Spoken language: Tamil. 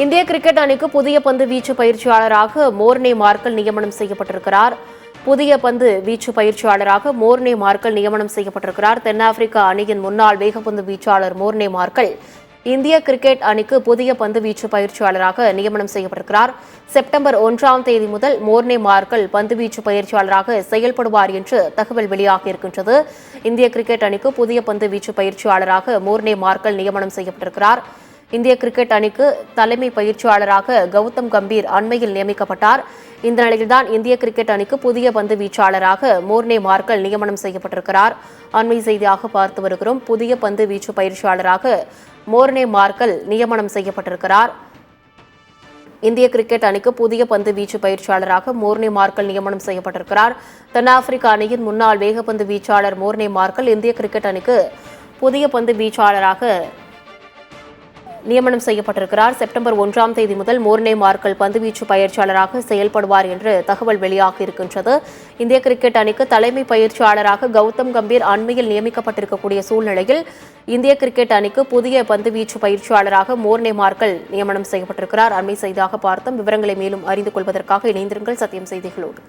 இந்திய கிரிக்கெட் அணிக்கு புதிய பந்து வீச்சு பயிற்சியாளராக மோர்னே மார்க்கல் நியமனம் செய்யப்பட்டிருக்கிறார். புதிய பந்து வீச்சு பயிற்சியாளராக மோர்னே மார்க்கல் நியமனம் செய்யப்பட்டிருக்கிறார். தென்னாப்பிரிக்கா அணியின் முன்னாள் வேகப்பந்து வீச்சாளர் மோர்னே மார்க்கல் இந்திய கிரிக்கெட் அணிக்கு புதிய பந்து வீச்சு பயிற்சியாளராக நியமனம் செய்யப்பட்டிருக்கிறார். செப்டம்பர் 1ஆம் தேதி முதல் மோர்னே மார்க்கல் பந்துவீச்சு பயிற்சியாளராக செயல்படுவார் என்று தகவல் வெளியாகியிருக்கின்றது. இந்திய கிரிக்கெட் அணிக்கு புதிய பந்து வீச்சு பயிற்சியாளராக மோர்னே மார்க்கல் நியமனம் செய்யப்பட்டிருக்கிறார். இந்திய கிரிக்கெட் அணிக்கு தலைமை பயிற்சியாளராக கௌதம் கம்பீர் அண்மையில் நியமிக்கப்பட்டார். இந்த நிலையில்தான் இந்திய கிரிக்கெட் அணிக்கு புதிய பந்து வீச்சாளராக மோர்னே மார்க்கல் நியமனம் செய்யப்பட்டிருக்கிறார். அண்மை செய்தியாக பார்த்து வருகிறோம். புதிய பந்து வீச்சு பயிற்சியாளராக மோர்னே மார்க்கல் நியமனம் செய்யப்பட்டிருக்கிறார். இந்திய கிரிக்கெட் அணிக்கு புதிய பந்து வீச்சு பயிற்சியாளராக மோர்னே மார்க்கல் நியமனம் செய்யப்பட்டிருக்கிறார். தென்னாப்பிரிக்கா அணியின் முன்னாள் வேகப்பந்து வீச்சாளர் மோர்னே மார்க்கல் இந்திய கிரிக்கெட் அணிக்கு புதிய பந்து வீச்சாளராக நியமனம் செய்யப்பட்டிருக்கிறார். செப்டம்பர் 1ஆம் தேதி முதல் மோர்னே மார்க்கல் பந்துவீச்சு பயிற்சியாளராக செயல்படுவார் என்று தகவல் வெளியாகியிருக்கின்றது. இந்திய கிரிக்கெட் அணிக்கு தலைமை பயிற்சியாளராக கௌதம் கம்பீர் அண்மையில் நியமிக்கப்பட்டிருக்கக்கூடிய சூழ்நிலையில் இந்திய கிரிக்கெட் அணிக்கு புதிய பந்துவீச்சு பயிற்சியாளராக மோர்னே மார்க்கல் நியமனம் செய்யப்பட்டிருக்கிறார். அண்மை செய்தியாக பார்த்தோம். விவரங்களை மேலும் அறிந்து கொள்வதற்காக இணைந்திருங்கள் சத்தியம் செய்திகளோடு.